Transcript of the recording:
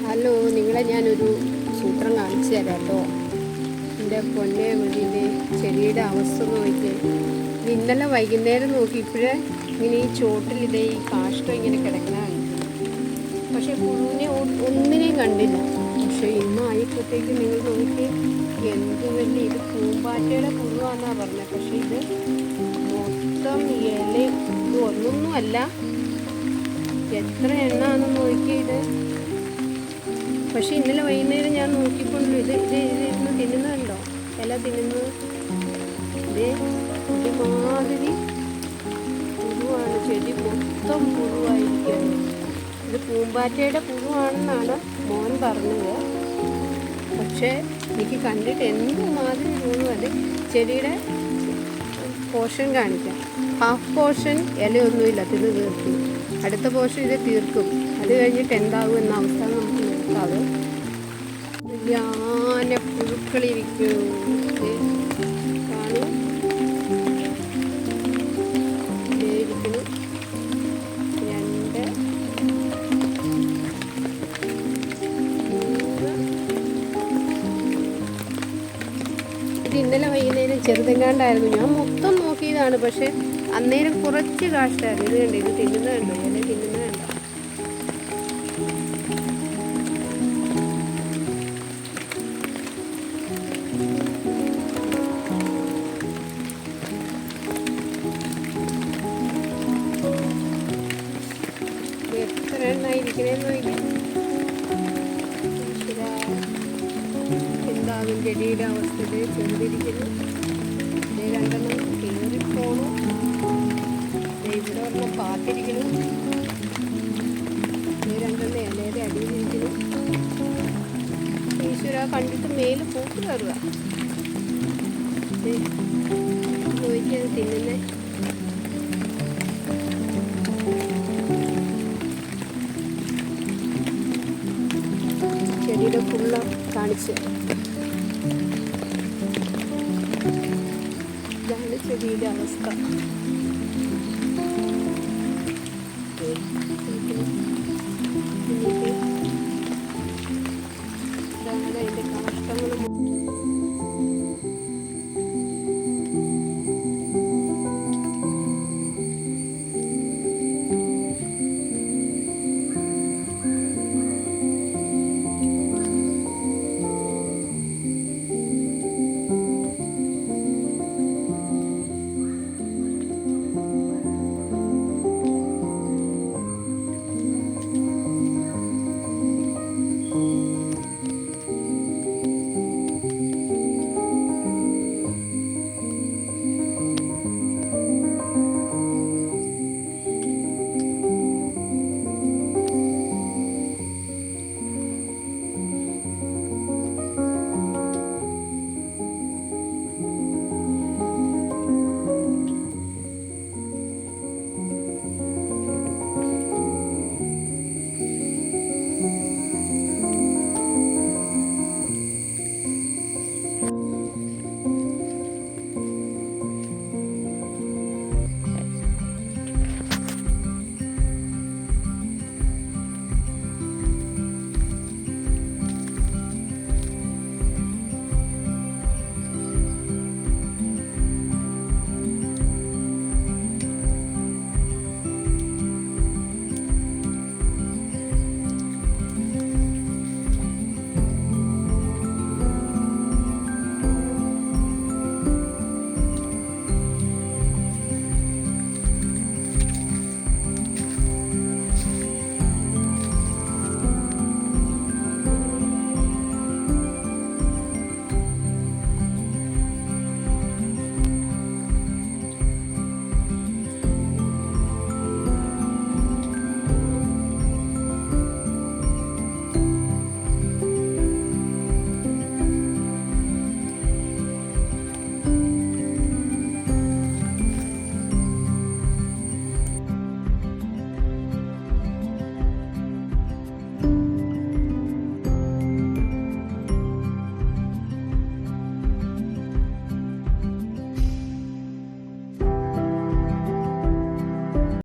Hello, നിങ്ങളെ ഞാനൊരു സൂത്രം കാണിച്ചു തരാം കേട്ടോ. എൻ്റെ പൊന്നെ വീടിൻ്റെ ചെടിയുടെ അവസ്ഥ നോക്കി. ഇന്നലെ വൈകുന്നേരം നോക്കിയപ്പോഴേ ഇങ്ങനെ ഈ ചോട്ടിലിതേ ഈ കാഷ്ടം ഇങ്ങനെ കിടക്കണതാണ്. പക്ഷെ പുഴുവിനെ ഒന്നിനെയും കണ്ടില്ല. പക്ഷെ ഇന്നായപ്പോഴത്തേക്ക് നിങ്ങൾ നോക്കി എന്ത് വലിയ ഇത് പൂമ്പാറ്റയുടെ പുഴുവാണെന്നാണ് പറഞ്ഞത്. പക്ഷെ ഇത് മൊത്തം ഇല ഇത് ഒന്നൊന്നുമല്ല, എത്ര എണ്ണാണെന്ന് നോക്കിയത്. പക്ഷെ ഇന്നലെ വൈകുന്നേരം ഞാൻ നോക്കിക്കൊണ്ടു ഇത് ഇരുന്ന് തിന്നുന്നുണ്ടോ, ഇല തിന്നുന്നത്. ഇതുമാതിരി പുഴുവാണ്, ചെടി മൊത്തം പുഴുവായിരിക്കുകയാണ്. ഇത് പൂമ്പാറ്റയുടെ പുഴുവാണെന്നാണ് മോൻ പറഞ്ഞത്. പക്ഷേ എനിക്ക് കണ്ടിട്ട് എന്തുമാതിരി തോന്നും. അത് ചെടിയുടെ പോർഷൻ കാണിക്കാം. ഹാഫ് പോർഷൻ ഇലയൊന്നുമില്ല, തിന്ന് തീർക്കും. അടുത്ത പോർഷൻ ഇത് തീർക്കും. അത് കഴിഞ്ഞിട്ട് എന്താകും എന്ന അവസ്ഥ നമുക്ക് നോക്കാതെ. യാന പുഴുക്കളിരിക്കും. കാണും ഇരിക്കുന്നു. 2 ഇത് ഇന്നലെ വൈകുന്നേരം ചെറുതെങ്ങാണ്ടായിരുന്നു. ഞാൻ മൊത്തം നോക്കിയതാണ്. പക്ഷെ അന്നേരം കുറച്ച് കാഷ്ടായിരുന്നു. ഇത് കണ്ടോ, ഇത് തിന്നുന്നുണ്ടോ, ഇല തിന്നുന്നുണ്ടോ. എത്ര എണ്ണായിരിക്കണേന്ന് നോക്കി. എന്താകും ചെടിയുടെ അവസ്ഥയിൽ ചെറുതിരിക്കുന്നു. 2 കയറിപ്പോണു. ഇവിടെ ഒരെണ്ണം പാത്തിരിക്കുന്നു. 2 ഇലയുടെ അടിയിലിരിക്കുന്നു. ഈശ്വര, കണ്ടിട്ട് മേല് പൂക്ക് കയറുക. ചോദിക്കത് തിന്നുന്നേ. ചെടിയുടെ ഫുള്ള കാണിച്ച്. ഇതാണ് ചെടിയുടെ അവസ്ഥ.